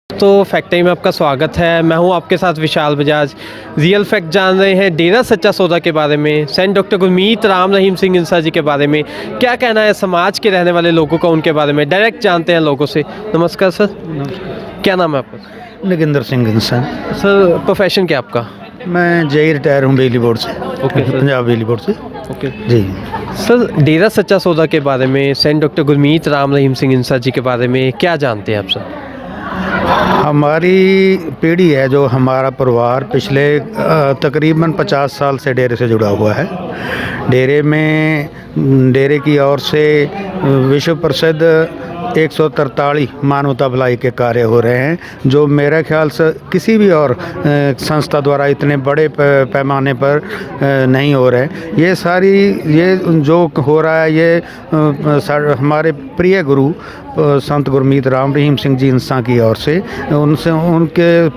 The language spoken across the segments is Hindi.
तो फैक्ट टाइम में आपका स्वागत है। मैं हूं आपके साथ विशाल बजाज। रियल फैक्ट जान रहे हैं डेरा सच्चा सौदा के बारे में, सेंट डॉक्टर गुरमीत राम रहीम सिंह इंसा जी के बारे में। क्या कहना है समाज के रहने वाले लोगों का उनके बारे में, डायरेक्ट जानते हैं लोगों से। नमस्कार सर। नमस्कार। क्या नाम है आपका? नगिंदर सिंह इंसान। सर प्रोफेशन क्या आपका? मैं जेई रिटायर हूँ बिजली बोर्ड से। Okay sir. पंजाब बिजली बोर्ड से। ओके जी सर, डेरा सच्चा सौदा के बारे में, सेंट डॉक्टर गुरमीत राम रहीम सिंह इंसा जी के बारे में क्या जानते हैं आप सर? हमारी पीढ़ी है जो हमारा परिवार पिछले तकरीबन 50 साल से डेरे से जुड़ा हुआ है। डेरे की ओर से विश्व प्रसिद्ध 143 मानवता भलाई के कार्य हो रहे हैं, जो मेरे ख्याल से किसी भी और संस्था द्वारा इतने बड़े पैमाने पर नहीं हो रहे। ये जो हो रहा है, ये हमारे प्रिय गुरु संत गुरमीत राम रहीम सिंह जी इंसा की ओर से, उनके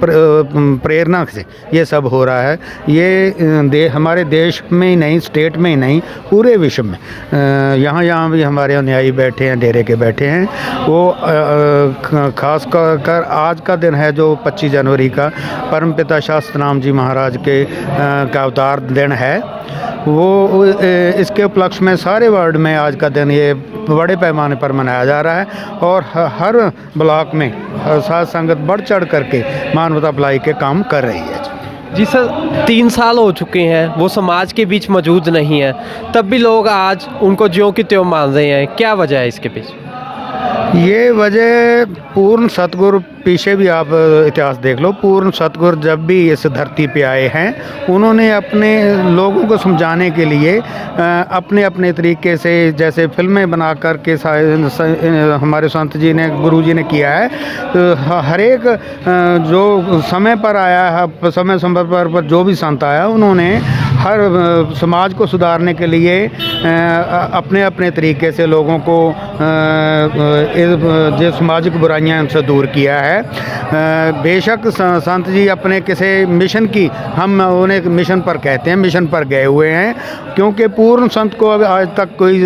प्रेरणा से ये सब हो रहा है। ये हमारे देश में ही नहीं, स्टेट में ही नहीं, पूरे विश्व में यहाँ भी हमारे अनुयायी बैठे हैं, डेरे के बैठे हैं। वो खास कर आज का दिन है जो 25 जनवरी का परमपिता शास्त्रनाम जी महाराज के का अवतार दिन है। वो इसके उपलक्ष्य में सारे वर्ल्ड में आज का दिन ये बड़े पैमाने पर मनाया जा रहा है और हर ब्लॉक में साथ संगत बढ़ चढ़ करके मानवता भलाई के काम कर रही है। जी सर, 3 साल हो चुके हैं, वो समाज के बीच मौजूद नहीं है, तब भी लोग आज उनको ज्यों की त्यों मान रहे हैं। क्या वजह है इसके पीछे? ये वजह पूर्ण सतगुरु, पीछे भी आप इतिहास देख लो, पूर्ण सतगुरु जब भी इस धरती पे आए हैं, उन्होंने अपने लोगों को समझाने के लिए अपने अपने तरीके से, जैसे फिल्में बना कर के हमारे संत जी ने, गुरु जी ने किया है। तो हर एक जो समय पर आया है, समय पर जो भी संत आया, उन्होंने हर समाज को सुधारने के लिए अपने अपने तरीके से लोगों को जो सामाजिक बुराइयां उनसे दूर किया है। बेशक संत जी अपने किसी मिशन की, हम उन्हें मिशन पर कहते हैं, मिशन पर गए हुए हैं, क्योंकि पूर्ण संत को अब आज तक कोई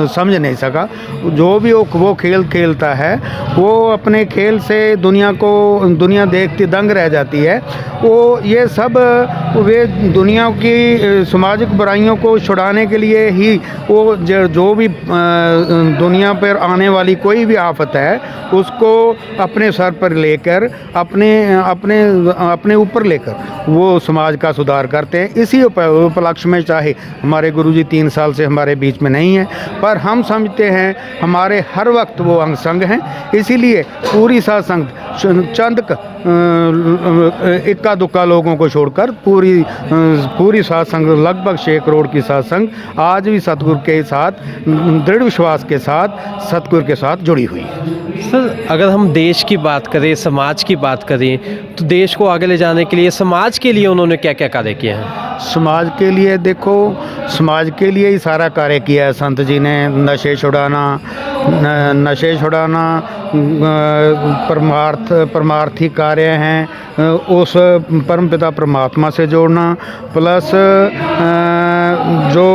समझ नहीं सका। जो भी वो खेल खेलता है, वो अपने खेल से दुनिया देखती दंग रह जाती है। वो ये सब वे दुनिया की सामाजिक बुराइयों को छुड़ाने के लिए ही वो जो भी दुनिया पर आने वाली कोई भी आफत है, उसको अपने सर पर लेकर, अपने ऊपर लेकर वो समाज का सुधार करते हैं। इसी उपलक्ष्य में, चाहे हमारे गुरुजी 3 साल से हमारे बीच में नहीं हैं, पर हम समझते हैं हमारे हर वक्त वो अंग संग हैं। इसीलिए पूरी साध संग चंद इक्का दुक्का लोगों को छोड़कर पूरी साध संग, लगभग 6 करोड़ की साध संग आज भी सतगुरु के साथ, दृढ़ विश्वास के साथ, सतगुरु के साथ जुड़ी हुई है। सर, अगर हम देश की बात करें, समाज की बात करें, तो देश को आगे ले जाने के लिए, समाज के लिए उन्होंने क्या क्या कार्य किए हैं? समाज के लिए देखो, समाज के लिए ही सारा कार्य किया है संत जी ने। नशे छुड़ाना परमार्थी कार्य हैं, उस परमपिता परमात्मा से जोड़ना, प्लस जो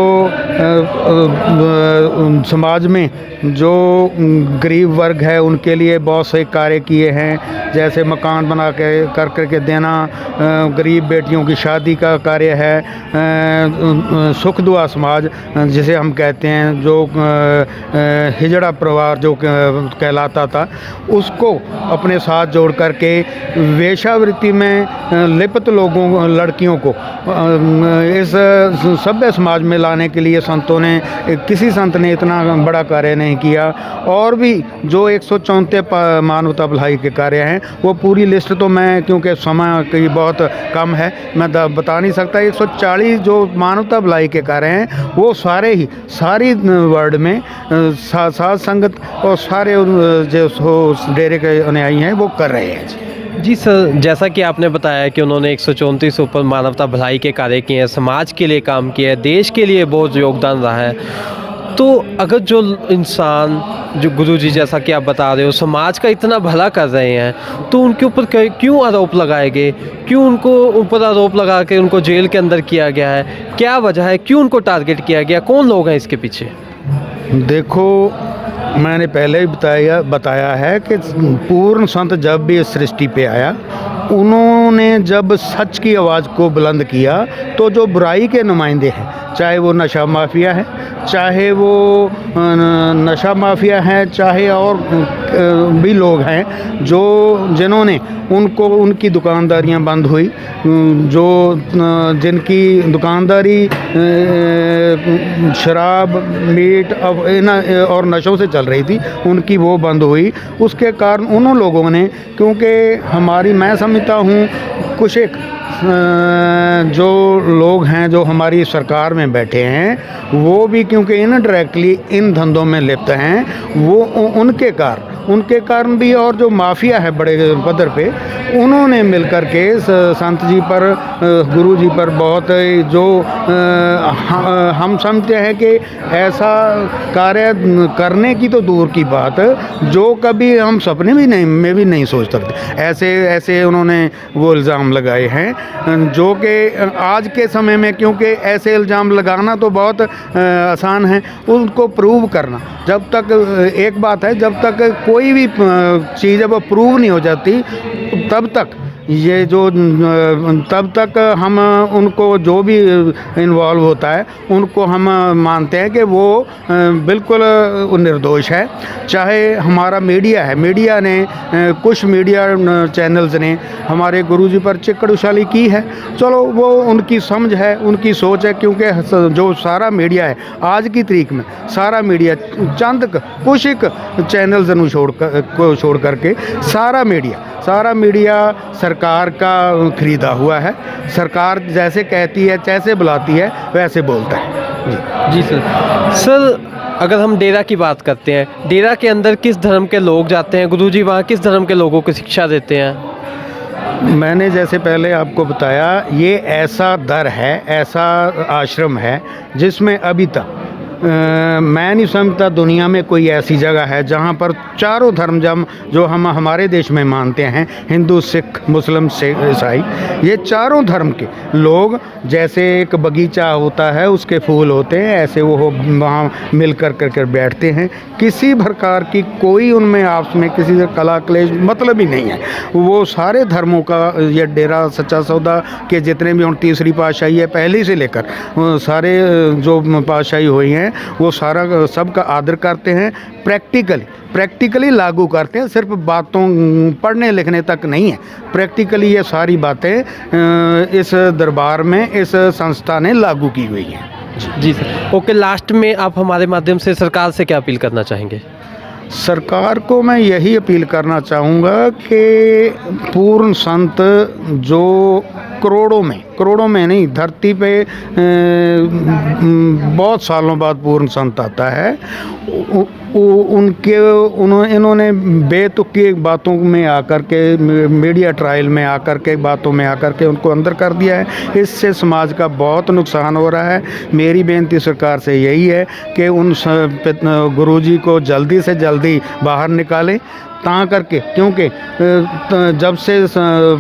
समाज में जो गरीब वर्ग है उनके लिए बहुत से कार्य किए हैं, जैसे मकान बना के करके देना, गरीब बेटियों की शादी का कार्य है, सुख दुआ समाज जिसे हम कहते हैं, जो हिजड़ा परिवार जो कहलाता था, उसको अपने साथ जोड़ करके वेश्यावृत्ति में लिप्त लड़कियों को इस सभ्य समाज में लाने के लिए किसी संत ने इतना बड़ा कार्य नहीं किया। और भी जो 134 मानवता भलाई के कार्य हैं, वो पूरी लिस्ट तो मैं, क्योंकि समय की बहुत कम है, मैं बता नहीं सकता। 140 जो मानवता भलाई के कार्य हैं, वो सारी वर्ल्ड में साध संगत और सारे जो डेरे के अनुयायी हैं वो कर रहे हैं। जी सर, जैसा कि आपने बताया कि उन्होंने 134 ऊपर मानवता भलाई के कार्य किए हैं, समाज के लिए काम किया है, देश के लिए बहुत योगदान रहा है। तो अगर जो इंसान, जो गुरुजी जैसा कि आप बता रहे हो, समाज का इतना भला कर रहे हैं, तो उनके ऊपर क्यों आरोप लगाए गए? क्यों उनको ऊपर आरोप लगा के उनको जेल के अंदर किया गया है? क्या वजह है? क्यों उनको टारगेट किया गया? कौन लोग हैं इसके पीछे? देखो, मैंने पहले ही बताया है कि पूर्ण संत जब भी इस सृष्टि पे आया, उन्होंने जब सच की आवाज़ को बुलंद किया तो जो बुराई के नुमाइंदे हैं, चाहे वो नशा माफिया है, चाहे वो नशा माफिया है, चाहे और भी लोग हैं जो जिन्होंने उनको उनकी दुकानदारियां बंद हुई, जो जिनकी दुकानदारी शराब मीट और नशों से चल रही थी, उनकी वो बंद हुई। उसके कारण उन लोगों ने, क्योंकि हमारी, मैं समझता हूँ कुछ एक जो लोग हैं जो हमारी सरकार में बैठे हैं, वो भी क्योंकि इनडायरेक्टली इन धंधों में लिप्त हैं, वो उनके कारण भी, और जो माफिया है बड़े पद्धर पे, उन्होंने मिलकर के संत जी पर, गुरु जी पर बहुत जो हम समझते हैं कि ऐसा कार्य करने की तो दूर की बात, जो कभी हम सपने भी नहीं सोच सकते। ऐसे उन्होंने वो इल्ज़ाम लगाए हैं जो कि आज के समय में, क्योंकि ऐसे इल्ज़ाम लगाना तो बहुत आसान है, उनको प्रूव करना, जब तक एक बात है, जब तक कोई भी चीज़ है वो प्रूव नहीं हो जाती, तब तक हम उनको, जो भी इन्वॉल्व होता है, उनको हम मानते हैं कि वो बिल्कुल निर्दोष है। चाहे हमारा मीडिया है, मीडिया ने, कुछ मीडिया चैनल्स ने हमारे गुरुजी पर चिक्कड़ उछाली की है, चलो वो उनकी समझ है, उनकी सोच है, क्योंकि जो सारा मीडिया है आज की तारीख में, सारा मीडिया चंद कुछ एक चैनल्स को छोड़ करके सारा मीडिया सरकार का खरीदा हुआ है। सरकार जैसे कहती है, जैसे बुलाती है, वैसे बोलता है। जी सर, अगर हम डेरा की बात करते हैं, डेरा के अंदर किस धर्म के लोग जाते हैं? गुरुजी वहाँ किस धर्म के लोगों को शिक्षा देते हैं? मैंने जैसे पहले आपको बताया, ये ऐसा दर है, ऐसा आश्रम है जिसमें अभी तक मैं नहीं समझता दुनिया में कोई ऐसी जगह है जहाँ पर चारों धर्म जो हम हमारे देश में मानते हैं, हिंदू, सिख, मुस्लिम, ईसाई, ये चारों धर्म के लोग, जैसे एक बगीचा होता है, उसके फूल होते हैं, ऐसे वो वहाँ मिल कर बैठते हैं। किसी प्रकार की कोई उनमें आपस में किसी से कला क्लेश मतलब ही नहीं है। वो सारे धर्मों का, ये डेरा सच्चा सौदा के जितने भी 29वीं पातशाही है, पहले से लेकर सारे जो पातशाही हुई हैं, वो सारा सबका आदर करते हैं, प्रैक्टिकली लागू करते हैं। सिर्फ बातों पढ़ने लिखने तक नहीं है, प्रैक्टिकली ये सारी बातें इस दरबार में, इस संस्था ने लागू की हुई हैं। जी सर, ओके, लास्ट में आप हमारे माध्यम से सरकार से क्या अपील करना चाहेंगे? सरकार को मैं यही अपील करना चाहूँगा कि पूर्ण संत जो करोड़ों में नहीं, धरती पे बहुत सालों बाद पूर्ण संत आता है, इन्होंने बेतुकी बातों में आकर के, मीडिया ट्रायल में आकर के, बातों में आकर के उनको अंदर कर दिया है। इससे समाज का बहुत नुकसान हो रहा है। मेरी बेनती सरकार से यही है कि उन गुरुजी को जल्दी से जल्दी बाहर निकालें, ता करके, क्योंकि जब से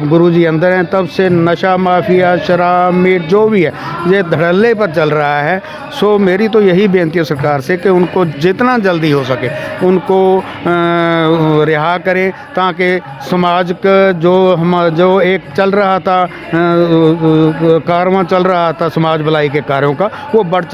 गुरुजी अंदर हैं तब से नशा माफिया, शराब मीट जो भी है, ये धड़ल्ले पर चल रहा है। सो मेरी तो यही बेनती है सरकार से कि उनको जितना जल्दी हो सके उनको रिहा करें, ताकि समाज का जो एक चल रहा था, कारवां चल रहा था समाज भलाई के कार्यों का, वो बढ़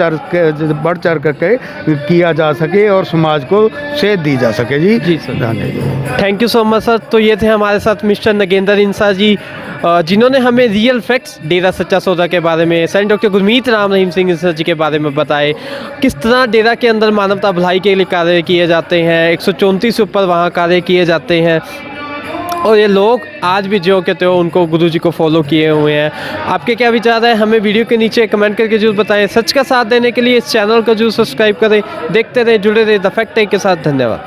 चढ़ करके किया जा सके और समाज को सेध दी जा सके। जी सर, धन्यवाद, thank you so much sir. तो ये थे हमारे साथ मिस्टर नगेंद्र इंसा जी, जिन्होंने हमें रियल फैक्ट्स डेरा सच्चा सौदा के बारे में, सेंट डॉक्टर गुरमीत राम रहीम सिंह इंसा जी के बारे में बताए, किस तरह डेरा के अंदर मानवता भलाई के लिए कार्य किए जाते हैं, 134 से ऊपर वहाँ कार्य किए जाते हैं, और ये लोग आज भी जो कहते हो उनको गुरुजी को फॉलो किए हुए हैं। आपके क्या विचार है, हमें वीडियो के नीचे कमेंट करके जरूर बताएं। सच का साथ देने के लिए इस चैनल को जरूर सब्सक्राइब करें। देखते रहे, जुड़े रहे द फैक्ट के साथ। धन्यवाद।